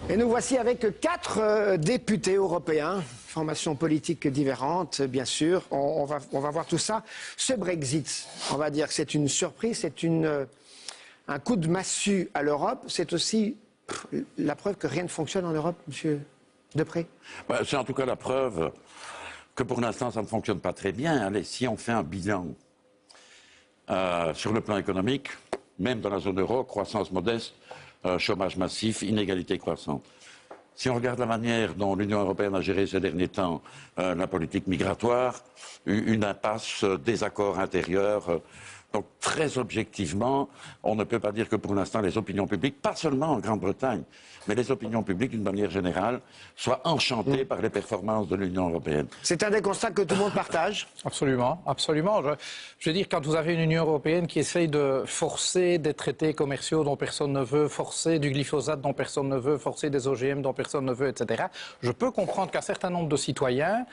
Et nous voici avec 4 députés européens, formations politiques différentes, bien sûr. On va voir tout ça. Ce Brexit, on va dire que c'est une surprise, c'est un coup de massue à l'Europe. C'est aussi la preuve que rien ne fonctionne en Europe, Monsieur Deprez. C'est en tout cas la preuve que pour l'instant, ça ne fonctionne pas très bien. Allez, si on fait un bilan sur le plan économique, même dans la zone euro, croissance modeste, chômage massif, inégalité croissante. Si on regarde la manière dont l'Union européenne a géré ces derniers temps la politique migratoire, une impasse, désaccord intérieur. Donc très objectivement, on ne peut pas dire que pour l'instant les opinions publiques, pas seulement en Grande-Bretagne, mais les opinions publiques d'une manière générale, soient enchantées par les performances de l'Union européenne. C'est un des constats que tout le monde partage. Absolument, absolument. Je veux dire, quand vous avez une Union européenne qui essaye de forcer des traités commerciaux dont personne ne veut, forcer du glyphosate dont personne ne veut, forcer des OGM dont personne ne veut, etc., je peux comprendre qu'un certain nombre de citoyens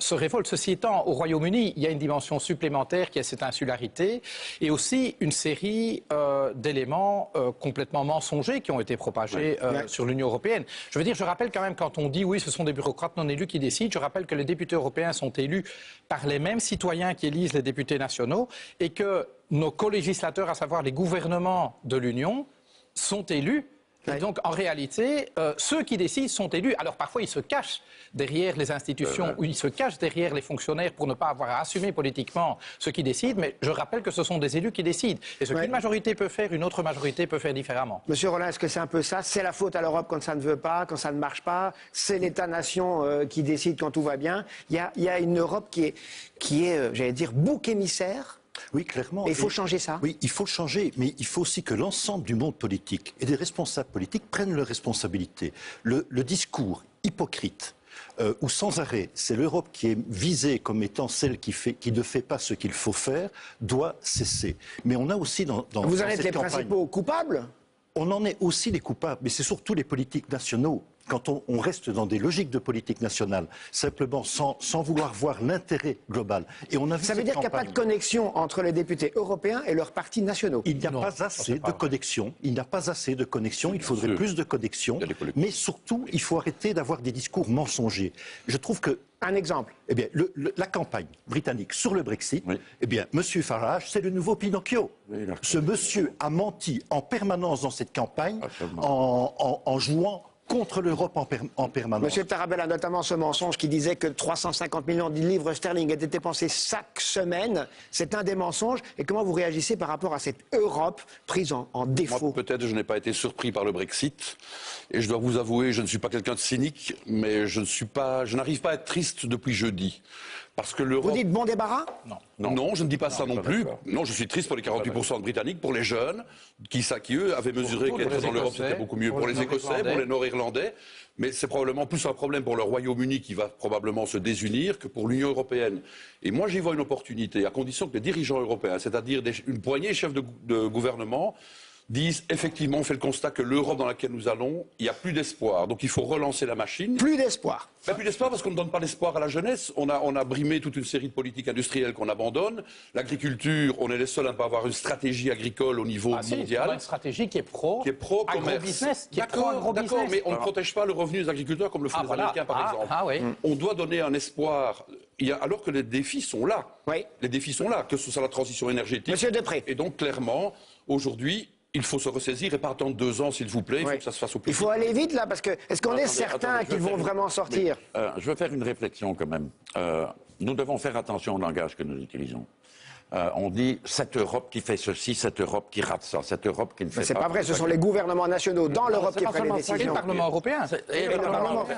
se révolte. Ceci étant, au Royaume-Uni, il y a une dimension supplémentaire qui est cette insularité et aussi une série d'éléments complètement mensongers qui ont été propagés sur l'Union européenne. Je veux dire, je rappelle quand même, quand on dit oui, ce sont des bureaucrates non élus qui décident, je rappelle que les députés européens sont élus par les mêmes citoyens qui élisent les députés nationaux et que nos co-législateurs, à savoir les gouvernements de l'Union, sont élus. Et donc, en réalité, ceux qui décident sont élus. Alors, parfois, ils se cachent derrière les institutions ou ils se cachent derrière les fonctionnaires pour ne pas avoir à assumer politiquement ce qu'ils décident. Mais je rappelle que ce sont des élus qui décident. Et ce qu'une majorité peut faire, une autre majorité peut faire différemment. Monsieur Rolin, est-ce que c'est un peu ça? C'est la faute à l'Europe quand ça ne veut pas, quand ça ne marche pas. C'est l'État-nation qui décide quand tout va bien. Il y a une Europe qui est j'allais dire, bouc émissaire. Oui, clairement. Et il faut changer ça. Oui, il faut changer, mais il faut aussi que l'ensemble du monde politique et des responsables politiques prennent leurs responsabilités. Le discours hypocrite où sans arrêt, c'est l'Europe qui est visée comme étant celle qui ne fait pas ce qu'il faut faire, doit cesser. Mais on a aussi Vous en êtes les principaux coupables? On en est aussi les coupables, mais c'est surtout les politiques nationaux. Quand on reste dans des logiques de politique nationale, simplement sans vouloir voir l'intérêt global. Et on a vu ça veut dire qu'il n'y a pas de connexion entre les députés européens et leurs partis nationaux. Il n'y a pas assez de connexion. Il n'y a pas assez de connexion. Il faudrait plus de connexion. Mais surtout, il faut arrêter d'avoir des discours mensongers. Je trouve que... Un exemple. Eh bien, la campagne britannique sur le Brexit, eh bien, M. Farage, c'est le nouveau Pinocchio. Oui, ce monsieur a menti en permanence dans cette campagne en jouant contre l'Europe en permanence. Monsieur Tarabella, notamment ce mensonge qui disait que 350 millions de livres sterling étaient dépensés chaque semaine. C'est un des mensonges. Et comment vous réagissez par rapport à cette Europe prise en défaut? Moi, peut-être, je n'ai pas été surpris par le Brexit. Et je dois vous avouer, je ne suis pas quelqu'un de cynique, mais je n'arrive pas à être triste depuis jeudi. Parce que l'Europe... Vous dites bon débarras? Non, je ne dis pas ça non plus. Non, je suis triste pour les 48% de Britanniques, pour les jeunes, qui eux, avaient mesuré qu'être dans l'Europe, c'était beaucoup mieux. Pour les Écossais, pour les Nord-Irlandais. Mais c'est probablement plus un problème pour le Royaume-Uni qui va probablement se désunir que pour l'Union européenne. Et moi, j'y vois une opportunité, à condition que les dirigeants européens, c'est-à-dire une poignée de chefs de gouvernement, disent effectivement, on fait le constat que l'Europe dans laquelle nous allons, il n'y a plus d'espoir. Donc il faut relancer la machine. Plus d'espoir. Plus d'espoir parce qu'on ne donne pas d'espoir à la jeunesse. On a brimé toute une série de politiques industrielles qu'on abandonne. L'agriculture, on est les seuls à ne pas avoir une stratégie agricole au niveau mondial. On a une stratégie qui est pro agro-business. D'accord, mais on ne protège pas le revenu des agriculteurs comme le font les Américains par exemple. On doit donner un espoir. Alors que les défis sont là. Les défis sont là, que ce soit la transition énergétique. Monsieur Deprez. Et donc clairement, aujourd'hui, il faut se ressaisir et pas attendre 2 ans, s'il vous plaît. Il faut que ça se fasse au plus vite. Il faut aller vite, là, parce que est-ce qu'on est certain qu'ils vont vraiment sortir? Je veux faire une réflexion, quand même. Nous devons faire attention au langage que nous utilisons. On dit cette Europe qui fait ceci, cette Europe qui rate ça, cette Europe qui ne fait pas... C'est pas vrai, ce sont les gouvernements nationaux dans l'Europe qui prennent les décisions. Et le Parlement européen.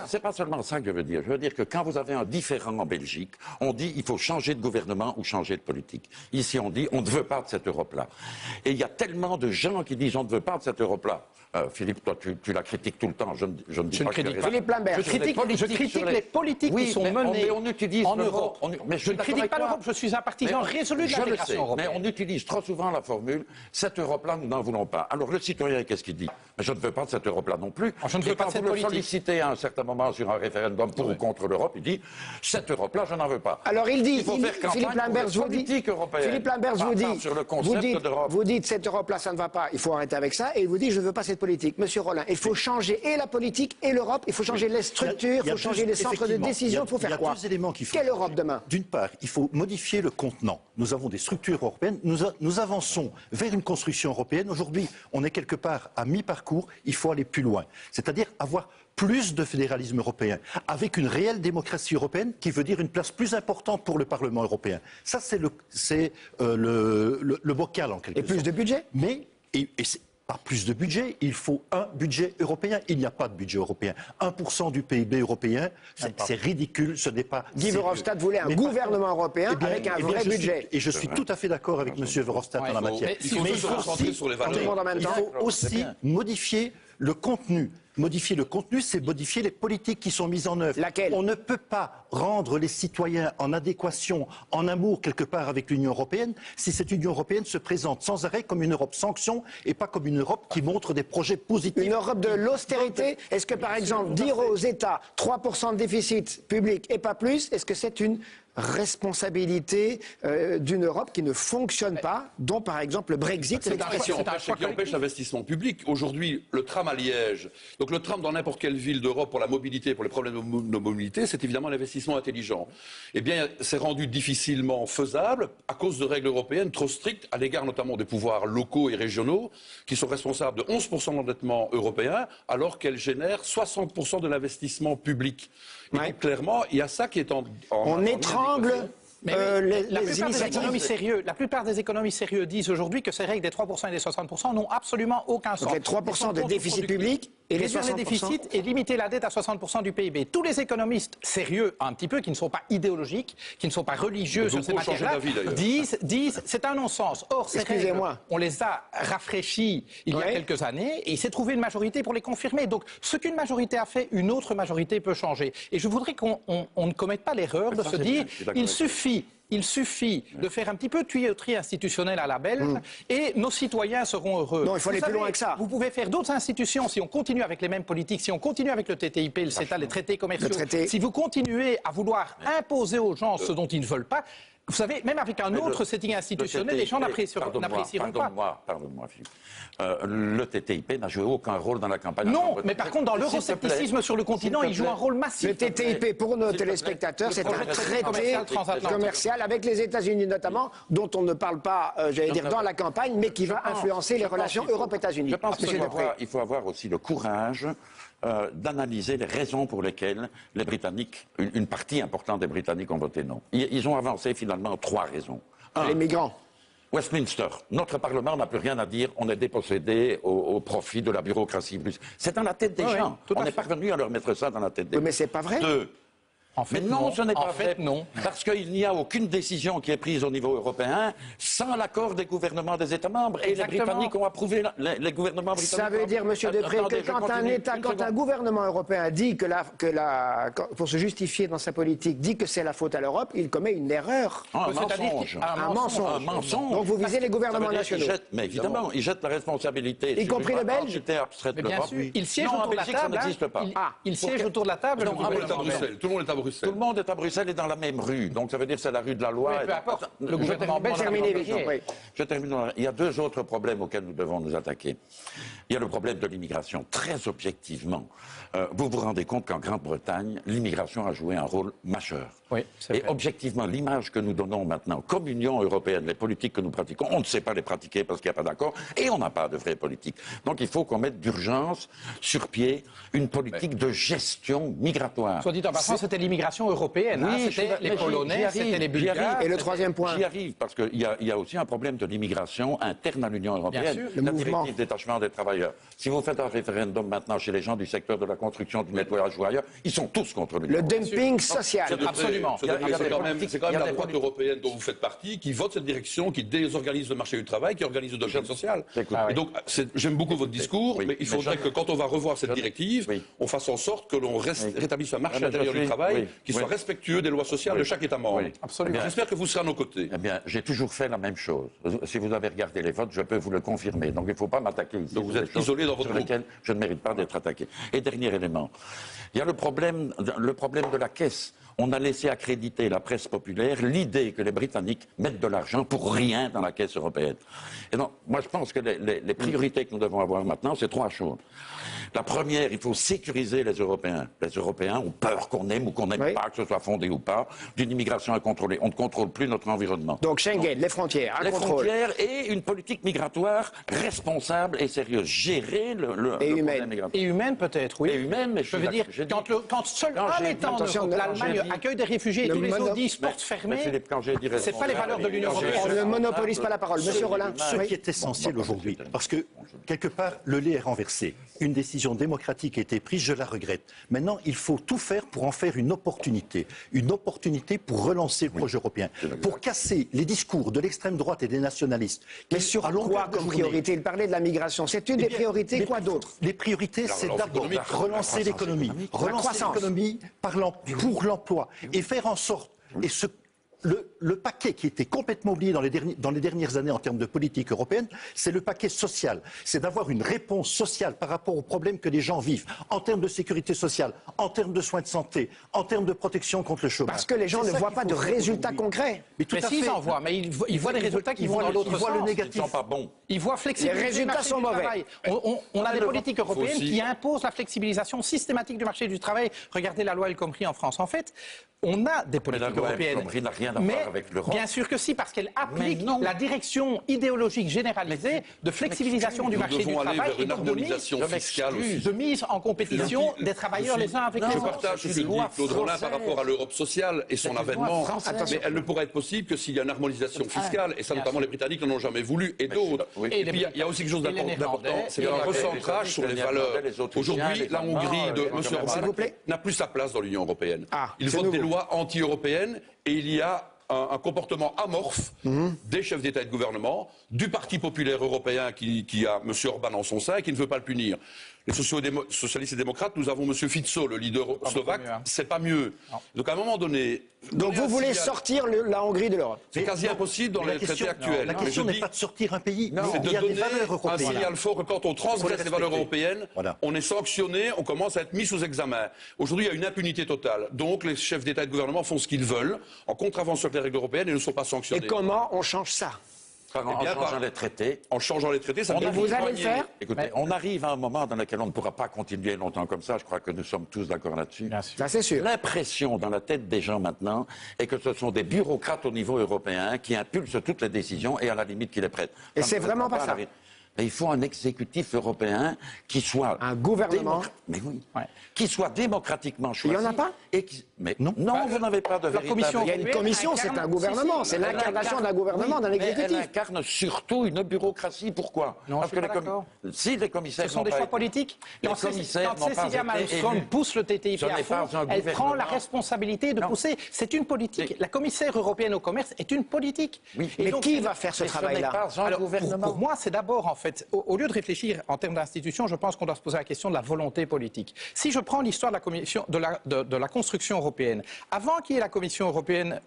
C'est pas seulement ça que je veux dire. Je veux dire que quand vous avez un différend en Belgique, on dit il faut changer de gouvernement ou changer de politique. Ici, on dit on ne veut pas de cette Europe-là. Et il y a tellement de gens qui disent on ne veut pas de cette Europe-là. Philippe, toi, tu la critiques tout le temps. Je ne dis pas que tu as raison. Philippe Lambert. Je critique les politiques qui sont menées on utilise en Europe. Je ne critique pas l'Europe, je suis un partisan résolu de l'intégration européenne. Mais on utilise trop souvent la formule « cette Europe-là, nous n'en voulons pas ». Alors le citoyen, qu'est-ce qu'il dit? Je ne veux pas de cette Europe-là non plus. Je ne veux pas de cette politique. Quand vous le sollicitez à un certain moment sur un référendum pour ou contre l'Europe, il dit « cette Europe-là, je n'en veux pas ». Alors il dit, faut faire campagne Philippe Lamberts pour vous dit, politique européenne. Philippe Lamberts vous dit, sur le concept d'Europe. vous dites cette Europe-là, ça ne va pas, il faut arrêter avec ça, et il vous dit je ne veux pas cette politique. Monsieur Rolin, il faut changer et la politique et l'Europe, il faut changer les structures, il faut changer les centres de décision, il faut faire quoi? Il y a deux éléments qu'il faut. Quelle Europe demain? D'une part, il faut modifier le contenant. Nous avons des structures européennes, nous avançons vers une construction européenne. Aujourd'hui, on est quelque part à mi-parcours, il faut aller plus loin. C'est-à-dire avoir plus de fédéralisme européen, avec une réelle démocratie européenne qui veut dire une place plus importante pour le Parlement européen. Ça, c'est le bocal en quelque sorte. Et plus de budget? Mais, c'est pas plus de budget, il faut un budget européen. Il n'y a pas de budget européen. 1% du PIB européen, c'est ridicule, ce n'est pas Guy Verhofstadt voulait un gouvernement européen avec un vrai budget. Et je suis tout à fait d'accord avec M. Verhofstadt en la matière. Il faut se concentrer sur les valeurs. Il faut aussi modifier le contenu. Modifier le contenu, c'est modifier les politiques qui sont mises en œuvre. Laquelle? On ne peut pas rendre les citoyens en adéquation, en amour quelque part avec l'Union européenne, si cette Union européenne se présente sans arrêt comme une Europe sanction et pas comme une Europe qui montre des projets positifs. Une Europe de l'austérité? Est-ce que par exemple dire aux États 3% de déficit public et pas plus, est-ce que c'est une responsabilité d'une Europe qui ne fonctionne pas, dont par exemple le Brexit? C'est qui empêche l'investissement public. Aujourd'hui, le tram à Liège, donc le tram dans n'importe quelle ville d'Europe pour la mobilité, pour les problèmes de mobilité, c'est évidemment un investissement intelligent. Eh bien, c'est rendu difficilement faisable à cause de règles européennes trop strictes à l'égard notamment des pouvoirs locaux et régionaux qui sont responsables de 11% d'endettement européen alors qu'elles génèrent 60% de l'investissement public. Et donc, clairement, il y a ça qui est on étrangle les initiatives. La plupart des économies sérieux disent aujourd'hui que ces règles des 3% et des 60% n'ont absolument aucun sens. Donc les 3% de déficit public et les 60%. Les déficits et limiter la dette à 60% du PIB. Tous les économistes sérieux, un petit peu, qui ne sont pas idéologiques, qui ne sont pas religieux sur ces matières-là, disent c'est un non-sens. Or, ces règles, on les a rafraîchies il y a quelques années et il s'est trouvé une majorité pour les confirmer. Donc, ce qu'une majorité a fait, une autre majorité peut changer. Et je voudrais qu'on ne commette pas l'erreur de se dire il suffit de faire un petit peu de tuyauterie institutionnelle à la belge et nos citoyens seront heureux. Non, il faut aller plus loin que ça. Vous pouvez faire d'autres institutions si on continue avec les mêmes politiques, si on continue avec le TTIP, le CETA, les traités commerciaux. Si vous continuez à vouloir imposer aux gens ce dont ils ne veulent pas, vous savez, même avec un autre setting institutionnel, les gens n'apprécieront pas. Pardonne-moi, Philippe. Le TTIP n'a joué aucun rôle dans la campagne. Non, mais par contre, dans l'euroscepticisme sur le continent, il joue un rôle massif. Le TTIP, pour nos téléspectateurs, c'est un traité commercial avec les États-Unis notamment, dont on ne parle pas, j'allais dire, dans la campagne, mais qui va influencer les relations Europe-États-Unis. Je pense qu'il faut avoir aussi le courage d'analyser les raisons pour lesquelles les Britanniques, une partie importante des Britanniques ont voté non. Ils ont avancé finalement 3 raisons. Les migrants. Westminster, notre Parlement n'a plus rien à dire, on est dépossédé au profit de la bureaucratie. C'est dans la tête des gens. On n'est pas revenu à leur mettre ça dans la tête des gens. Mais c'est pas vrai. En fait, mais non, ce n'est pas vrai. Non. Parce qu'il n'y a aucune décision qui est prise au niveau européen sans l'accord des gouvernements des États membres. Exactement. Et les Britanniques ont approuvé, les gouvernements britanniques. Ça veut dire, Monsieur Deprez, que quand un gouvernement européen dit pour se justifier dans sa politique, dit que c'est la faute à l'Europe, il commet une erreur. Un mensonge. Un mensonge. Donc vous visez les gouvernements nationaux. Mais évidemment, ils jettent la responsabilité. Y compris le Belge. Mais bien sûr, ils siègent autour de la table. Ils siègent autour de la table. Tout le monde est à Bruxelles. Tout le monde est à Bruxelles. Tout le monde est à Bruxelles et dans la même rue. Donc ça veut dire que c'est la rue de la loi. Oui, peu importe. Le gouvernement belge Je termine. Il y a 2 autres problèmes auxquels nous devons nous attaquer. Il y a le problème de l'immigration. Très objectivement, vous vous rendez compte qu'en Grande-Bretagne, l'immigration a joué un rôle majeur. Oui, c'est vrai. Et objectivement, l'image que nous donnons maintenant comme Union européenne, les politiques que nous pratiquons, on ne sait pas les pratiquer parce qu'il n'y a pas d'accord et on n'a pas de vraie politique. Donc il faut qu'on mette d'urgence sur pied une politique de gestion migratoire. Soit dit en passant, c'était l'immigration européenne. Oui, c'était les Polonais, c'était les Bulgares. Et le troisième point. J'y arrive parce qu'il y a aussi un problème de l'immigration interne à l'Union européenne. Le la mouvement. directive détachement des travailleurs. Si vous faites un référendum maintenant chez les gens du secteur de la construction, du nettoyage ou ailleurs, ils sont tous contre l'Union. Le dumping social. Absolument. C'est quand même la droite européenne dont vous faites partie qui vote cette direction, qui désorganise le marché du travail, qui organise le dumping social. Et donc, j'aime beaucoup votre discours, mais il faudrait que quand on va revoir cette directive, on fasse en sorte que l'on rétablisse un marché intérieur du travail qui soit respectueux des lois sociales de chaque État membre. Oui. Absolument. J'espère que vous serez à nos côtés. Eh bien, j'ai toujours fait la même chose. Si vous avez regardé les votes, je peux vous le confirmer. Donc il ne faut pas m'attaquer ici. Donc vous êtes isolé dans votre sur groupe. lesquelles je ne mérite pas d'être attaqué. Et dernier élément, il y a le problème de la caisse. On a laissé accréditer la presse populaire l'idée que les Britanniques mettent de l'argent pour rien dans la caisse européenne. Et donc, moi, je pense que les priorités que nous devons avoir maintenant, c'est trois choses. La première, il faut sécuriser les Européens. Les Européens ont peur qu'on aime ou qu'on n'aime pas, que ce soit fondé ou pas, d'une immigration incontrôlée. On ne contrôle plus notre environnement. Donc Schengen, les frontières, un Les contrôle. frontières et une politique migratoire responsable et sérieuse. Gérer le problème migratoire. Et humaine peut-être, oui. Et humaine, mais je veux dire, quand seul un État en Europe, l'Allemagne accueille des réfugiés et tous les autres disent portes fermées, ce n'est pas les valeurs de l'Union européenne. On ne monopolise pas la parole. Monsieur Rollin. Ce qui est essentiel aujourd'hui, parce que quelque part, le lait est renversé. Une décision démocratique a été prise, je la regrette. Maintenant, il faut tout faire pour en faire une opportunité pour relancer le projet européen, pour casser les discours de l'extrême droite et des nationalistes. Mais sur quoi comme priorité? Il parlait de la migration. C'est une des priorités, quoi d'autre? Les priorités, c'est d'abord relancer l'économie. Relancer l'économie pour l'emploi et faire en sorte, le paquet qui était complètement oublié dans les dernières années en termes de politique européenne, c'est le paquet social. C'est d'avoir une réponse sociale par rapport aux problèmes que les gens vivent, en termes de sécurité sociale, en termes de soins de santé, en termes de protection contre le chômage. Parce que les gens ne voient pas de résultats concrets. Mais tout à fait. Ils en voient, mais ils voient des résultats qui vont dans l'autre sens. Ils voient le négatif. Ils ne sont pas bons. Ils voient flexibiliser Les résultats le marché sont du mauvais. travail. On a des politiques européennes qui imposent la flexibilisation systématique du marché du travail. Regardez la loi El Khomri en France. En fait, on a des politiques européennes. La loi El Khomri n'a rien à voir avec l'Europe. Bien sûr que si, parce qu'elle applique la direction idéologique généralisée de flexibilisation du marché du travail et donc de mise en compétition des travailleurs les uns avec les Je autres. partage ce que dit Claude Rollin par rapport à l'Europe sociale et son avènement, mais elle ne pourra être possible que s'il y a une harmonisation fiscale, et ça notamment les Britanniques n'en ont jamais voulu, et d'autres. Et puis il y a aussi quelque chose d'important, c'est le recentrage sur les valeurs. Aujourd'hui, la Hongrie de M. Orbán n'a plus sa place dans l'Union européenne. Il vote des lois anti-européennes et il y a un comportement amorphe des chefs d'État et de gouvernement, du Parti populaire européen qui a M. Orbán en son sein et qui ne veut pas le punir. Les socialistes et démocrates, nous avons M. Fico, le leader slovaque, c'est pas mieux. Donc à un moment donné... Donc vous voulez sortir la Hongrie de l'Europe? C'est quasi impossible dans les traités actuels. La question n'est pas de sortir un pays, c'est de il y a des donner valeurs un européennes. signal fort que quand on transgresse les valeurs européennes, Voilà. on est sanctionné, on commence à être mis sous examen. Aujourd'hui, il y a une impunité totale. Donc les chefs d'État et de gouvernement font ce qu'ils veulent, en contravention avec les règles européennes et ne sont pas sanctionnés. Et comment on change ça? En changeant les traités. En changeant les traités, ça Et vous allez le faire? Écoutez, on arrive à un moment dans lequel on ne pourra pas continuer longtemps comme ça. Je crois que nous sommes tous d'accord là-dessus. Ça, c'est sûr. L'impression dans la tête des gens maintenant est que ce sont des bureaucrates au niveau européen qui impulsent toutes les décisions et à la limite qui les prêtent. Et c'est vraiment pas ça. Mais il faut un exécutif européen qui soit... Un gouvernement. Mais oui. Qui soit démocratiquement choisi. Il n'y en a pas? Mais non, vous n'avez pas de véritable... Il y a une commission, c'est un gouvernement. C'est l'incarnation d'un gouvernement, d'un Mais exécutif. elle incarne surtout une bureaucratie. Pourquoi? Non, Parce je suis que pas d'accord. si les commissaires Ce sont des choix politiques. Quand Cécilia Malmström pousse le TTIP à fond, elle prend la responsabilité de pousser. C'est une politique. La commissaire européenne au commerce est une politique. Mais qui va faire ce travail-là? Pour moi, c'est d'abord, en fait, au lieu de réfléchir en termes d'institutions, je pense qu'on doit se poser la question de la volonté politique. Si je prends l'histoire de la commission de la construction européenne, avant qu'il y ait la Commission européenne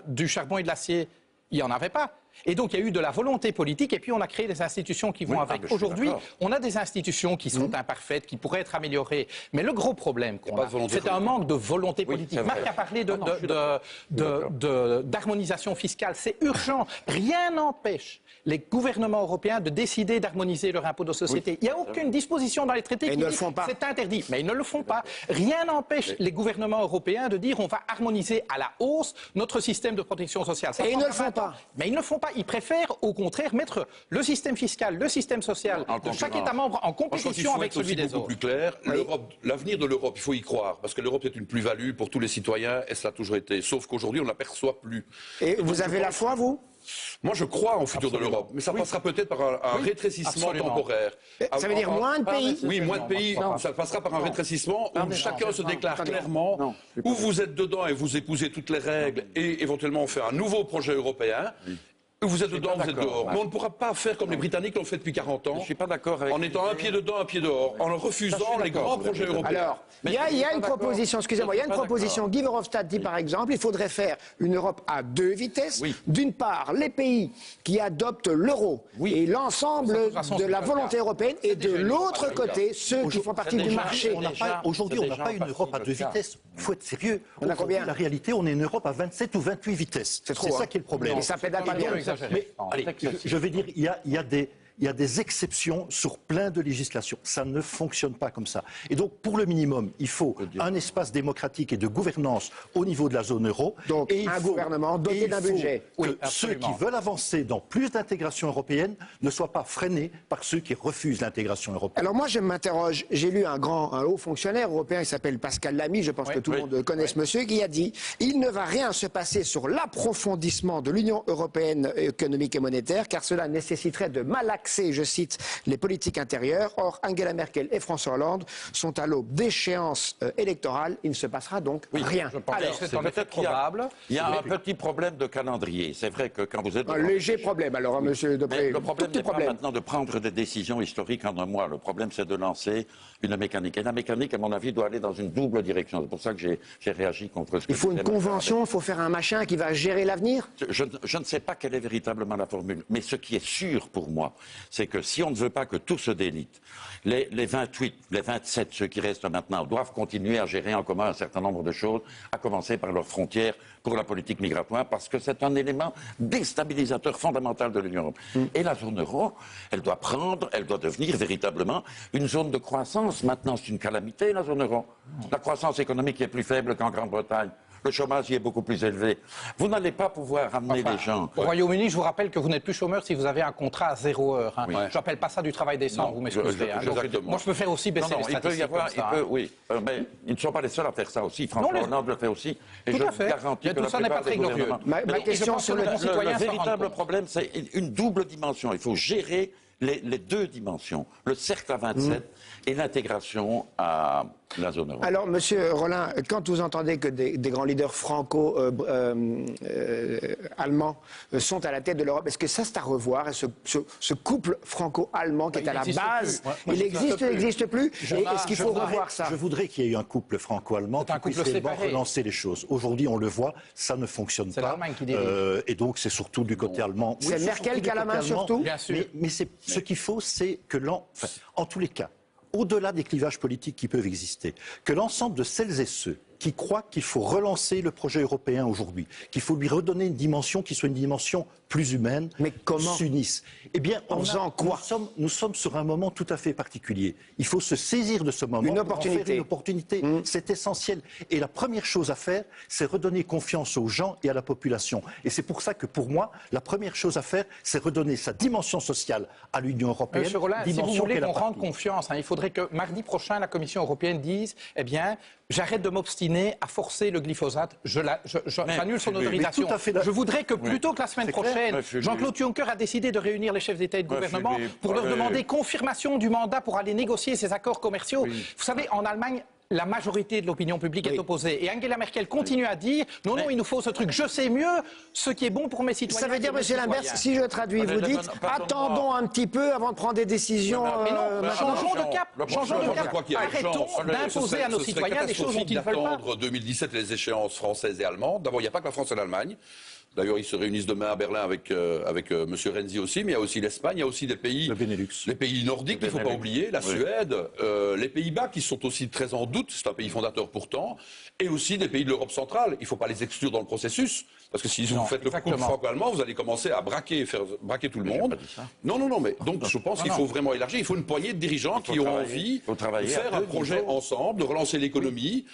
du charbon et de l'acier, il n'y en avait pas. Et donc, il y a eu de la volonté politique et puis on a créé des institutions qui vont avec. Aujourd'hui, on a des institutions qui sont imparfaites, qui pourraient être améliorées. Mais le gros problème qu'on a, c'est un manque de volonté politique. Marc a parlé d'harmonisation fiscale. C'est urgent. Rien n'empêche les gouvernements européens de décider d'harmoniser leur impôt de société. Il n'y a aucune disposition dans les traités qui dit c'est interdit. Mais ils ne le font pas. Rien n'empêche les gouvernements européens de dire on va harmoniser à la hausse notre système de protection sociale. Et ils ne le font pas. Mais ils ne le font pas. Ils préfèrent, au contraire, mettre le système fiscal, le système social de chaque État membre en compétition avec celui des autres. Beaucoup plus clair, l'avenir de l'Europe, il faut y croire, parce que l'Europe c'est une plus-value pour tous les citoyens, et cela a toujours été. Sauf qu'aujourd'hui, on ne l'aperçoit plus. Et vous avez la foi, vous? Moi, je crois au futur de l'Europe, mais ça passera peut-être par un rétrécissement temporaire. Ça veut dire moins de pays? Oui, moins de pays. Ça passera par un rétrécissement où chacun se déclare clairement où vous êtes dedans et vous épousez toutes les règles et éventuellement on fait un nouveau projet européen. Vous êtes dedans, vous êtes dehors. Mais on ne pourra pas faire comme les Britanniques l'ont fait depuis 40 ans. Je ne suis pas d'accord avec... En étant un pied dedans, un pied dehors. En refusant les grands projets européens. Alors, il y a une proposition, excusez-moi, il y a une proposition. Guy Verhofstadt dit par exemple, il faudrait faire une Europe à 2 vitesses. Oui. D'une part, les pays qui adoptent l'euro et l'ensemble de la volonté européenne, et de l'autre côté, ceux qui font partie du marché. Aujourd'hui, on n'a pas une Europe à 2 vitesses. Il faut être sérieux. On a combien? La réalité, on est une Europe à 27 ou 28 vitesses. C'est trop, ça qui est le problème. Et ça pédale pas bien. Mais allez, je vais dire, il y a des exceptions sur plein de législations. Ça ne fonctionne pas comme ça. Et donc, pour le minimum, il faut un espace démocratique et de gouvernance au niveau de la zone euro. Donc, et un gouvernement doté d'un budget. Que ceux qui veulent avancer dans plus d'intégration européenne ne soient pas freinés par ceux qui refusent l'intégration européenne. Alors moi, je m'interroge. J'ai lu un haut fonctionnaire européen, il s'appelle Pascal Lamy, je pense que tout le monde connaît ce monsieur, qui a dit « Il ne va rien se passer sur l'approfondissement de l'Union européenne économique et monétaire, car cela nécessiterait de malaxer, je cite, les politiques intérieures. Or, Angela Merkel et François Hollande sont à l'aube d'échéances électorales. Il ne se passera donc rien. » Je pense que c'est en effet qu'il y a- probable. Il y a un petit problème de calendrier. C'est vrai que quand vous êtes... Un léger problème, alors, hein, monsieur Depré. Mais le problème Tout petit n'est pas problème. maintenant de prendre des décisions historiques en un mois. Le problème, c'est de lancer une mécanique. Et la mécanique, à mon avis, doit aller dans une double direction. C'est pour ça que j'ai réagi contre ce que Il faut une disait convention, il faut faire un machin qui va gérer l'avenir. Je ne sais pas quelle est véritablement la formule, mais ce qui est sûr pour moi, c'est que si on ne veut pas que tout se délite, les 28, les 27, ceux qui restent maintenant, doivent continuer à gérer en commun un certain nombre de choses, à commencer par leurs frontières pour la politique migratoire, parce que c'est un élément déstabilisateur fondamental de l'Union européenne. Et la zone euro, elle doit devenir véritablement une zone de croissance. Maintenant, c'est une calamité, la zone euro. La croissance économique est plus faible qu'en Grande-Bretagne. Le chômage y est beaucoup plus élevé. Vous n'allez pas pouvoir amener les gens. Au Royaume-Uni, je vous rappelle que vous n'êtes plus chômeur si vous avez un contrat à 0 heure. Hein. Oui. Je n'appelle pas ça du travail décent, vous m'excuserez. Hein. Donc, moi, je peux faire aussi baisser les il peut statistiques y avoir, comme ça, hein. oui, mais ils ne sont pas les seuls à faire ça aussi. François Hollande le fait aussi. Et Tout je à fait. garantis Mais que tout la ça n'est pas plupart des très glorieux. gouvernements- Ma Et question je pense sur que le nos concitoyens Le s'en rendent véritable compte. problème, c'est une double dimension. Il faut gérer les 2 dimensions, le cercle à 27 et l'intégration à la zone euro. Alors, monsieur Rollin, quand vous entendez que des grands leaders franco-allemands sont à la tête de l'Europe, est-ce que ça, c'est à revoir? Ce couple franco-allemand qui est à la base, il existe ou n'existe plus? Et est-ce qu'il faut revoir ça? Je voudrais qu'il y ait eu un couple franco-allemand C'est un qui puisse couple réellement séparé. relancer les choses. Aujourd'hui, on le voit, ça ne fonctionne C'est pas. l'Allemagne qui dirige. Et donc, c'est surtout du côté allemand. C'est Oui, Merkel surtout qui a la du main côté allemand. surtout? Bien sûr. Mais ce qu'il faut, c'est que en tous les cas, au-delà des clivages politiques qui peuvent exister, que l'ensemble de celles et ceux qui croient qu'il faut relancer le projet européen aujourd'hui, qu'il faut lui redonner une dimension qui soit une dimension plus humaine, Mais comment? s'unissent. Eh bien, En faisant quoi? nous sommes sur un moment tout à fait particulier. Il faut se saisir de ce moment. Une pour en opportunité. faire une opportunité. C'est essentiel. Et la première chose à faire, c'est redonner confiance aux gens et à la population. Et c'est pour ça que, pour moi, la première chose à faire, c'est redonner sa dimension sociale à l'Union européenne. Monsieur Rollin, si vous dimension voulez qu'elle a qu'on pas rende pris. confiance, hein, il faudrait que mardi prochain, la Commission européenne dise « Eh bien, j'arrête de m'obstiner à forcer le glyphosate, j'annule son autorisation. tout à fait Je voudrais que plutôt que la semaine C'est clair. prochaine, Mais Philippe- Jean-Claude Juncker a décidé de réunir les chefs d'État et de gouvernement Philippe, pour leur allez. demander confirmation du mandat pour aller négocier ces accords commerciaux. Vous savez, en Allemagne, la majorité de l'opinion publique est opposée. Et Angela Merkel continue à dire « Non, non, il nous faut ce truc. Je sais mieux ce qui est bon pour mes citoyens. » Ça veut dire, que mes monsieur Lamberts, citoyens. si je traduis, vous dites pardonne-moi. attendons un petit peu avant de prendre des décisions. Mais non, machin. changeons de cap. Changeons de Je cap. crois qu'il y a Arrêtons urgence. d'imposer à nos Ce serait citoyens des choses dont ils ne veulent pas. d'attendre 2017 les échéances françaises et allemandes. D'abord, il n'y a pas que la France et l'Allemagne. D'ailleurs, ils se réunissent demain à Berlin avec M. Renzi aussi, mais il y a aussi l'Espagne, il y a aussi des pays, Le Benelux. les pays nordiques, il ne faut pas oublier, la Suède, les Pays-Bas qui sont aussi très en doute, c'est un pays fondateur pourtant, et aussi des pays de l'Europe centrale. Il ne faut pas les exclure dans le processus, parce que si vous faites le couple franco-allemand, vous allez commencer à braquer tout le monde. Non, mais donc je pense qu'il faut vraiment élargir. Il faut une poignée de dirigeants qui ont envie de faire un projet ensemble, de relancer l'économie.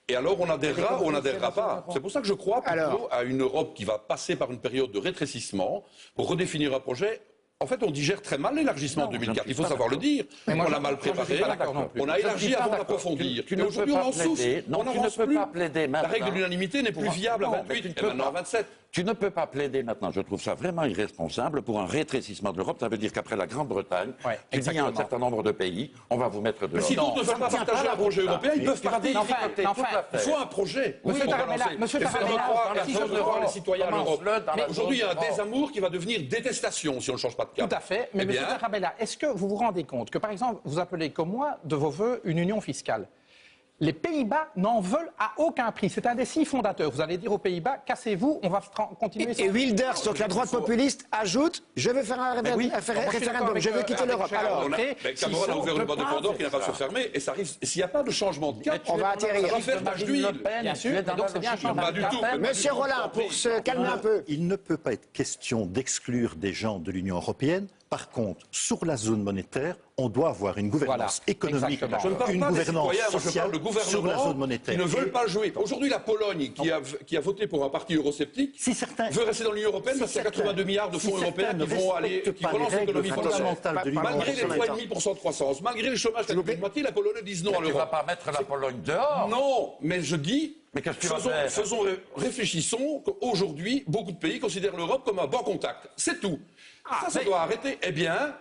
Et alors on adhérera ou on n'adhérera pas. C'est pour ça que je crois plutôt à une Europe qui va passer par une période de rétrécissement pour redéfinir un projet. En fait, on digère très mal l'élargissement de 2004. Il faut savoir le dire. Mais moi, On l'a mal je suis préparé. pas d'accord non plus. On a Je suis élargi pas avant d'accord. d'approfondir. Tu Et ne peux aujourd'hui, pas on en souffre. plaider. Non, On tu ne n'avance peux plus. pas plaider La maintenant. règle de l'unanimité n'est plus viable à Non, mais 28 tu ne et peux maintenant à pas. 27. Tu ne peux pas plaider maintenant, je trouve ça vraiment irresponsable, pour un rétrécissement de l'Europe. Ça veut dire qu'après la Grande-Bretagne, tu dis à un certain nombre de pays, on va vous mettre dehors. Mais si d'autres ne veulent pas partager un projet européen, ils peuvent partir. Enfin, Il faut un projet. Monsieur Tarabella, Qui veut voir les citoyens en Europe. Aujourd'hui, il y a un désamour qui va devenir détestation si on ne change pas de cap. Tout à fait. Mais monsieur Tarabella, est-ce que vous vous rendez compte que, par exemple, vous appelez comme moi de vos voeux une union fiscale? Les Pays-Bas n'en veulent à aucun prix. C'est un des 6 fondateurs. Vous allez dire aux Pays-Bas, cassez-vous, on va continuer. Et Wilders, donc la droite populiste, ajoute « Je veux faire un référendum, je veux quitter l'Europe ». Alors, Cameron a ouvert une boîte de Pandore qui n'a pas se fermer, et ça arrive. S'il n'y a pas de changement de cap, on va atterrir. Ça va faire tache d'huile. Bien sûr, donc c'est bien un changement de cap. Monsieur Rollin, pour se calmer un peu. Il ne peut pas être question d'exclure des gens de l'Union européenne. Par contre, sur la zone monétaire, on doit avoir une gouvernance économique, une gouvernance sociale sur la zone monétaire. Ils ne veulent pas jouer. Aujourd'hui, la Pologne, qui a voté pour un parti eurosceptique, veut rester dans l'Union européenne parce qu'il y a 82 milliards de fonds européens qui relancent l'économie française. Malgré les 3,5% de croissance, malgré le chômage qui a moitié, la Pologne disent non à l'Europe. Tu ne vas pas mettre la Pologne dehors. Non, mais je dis... Réfléchissons qu'aujourd'hui, beaucoup de pays considèrent l'Europe comme un bon contact. C'est tout. Ça doit arrêter. Eh bien,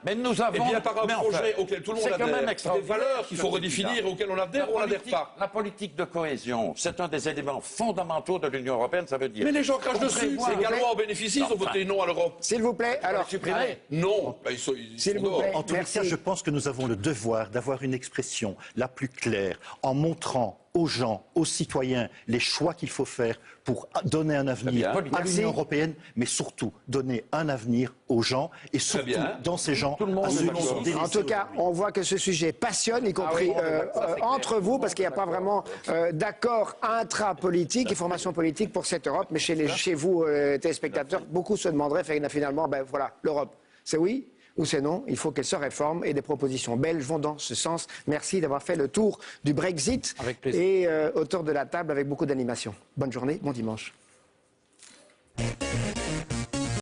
par un projet auquel tout le monde adhère, des valeurs qu'il faut redéfinir, auxquelles on adhère ou on n'adhère pas. La politique de cohésion, c'est un des éléments fondamentaux de l'Union européenne, ça veut dire... Mais les gens crachent dessus, les Gallois en bénéficient, ils ont voté non à l'Europe. S'il vous plaît, alors... Non, s'il vous plaît. En tous les cas, je pense que nous avons le devoir d'avoir une expression la plus claire, en montrant aux gens, aux citoyens, les choix qu'il faut faire pour donner un avenir à l'Union européenne, mais surtout donner un avenir aux gens et surtout dans ces gens à ceux qui sont délaissés. En tout cas, on voit que ce sujet passionne, y compris entre vous, parce qu'il n'y a pas vraiment d'accord intra-politique et formation politique pour cette Europe. Mais chez vous, téléspectateurs, beaucoup se demanderaient finalement, voilà, l'Europe, c'est oui ou c'est non, il faut qu'elle se réforme et des propositions belges vont dans ce sens. Merci d'avoir fait le tour du Brexit et autour de la table avec beaucoup d'animation. Bonne journée, bon dimanche.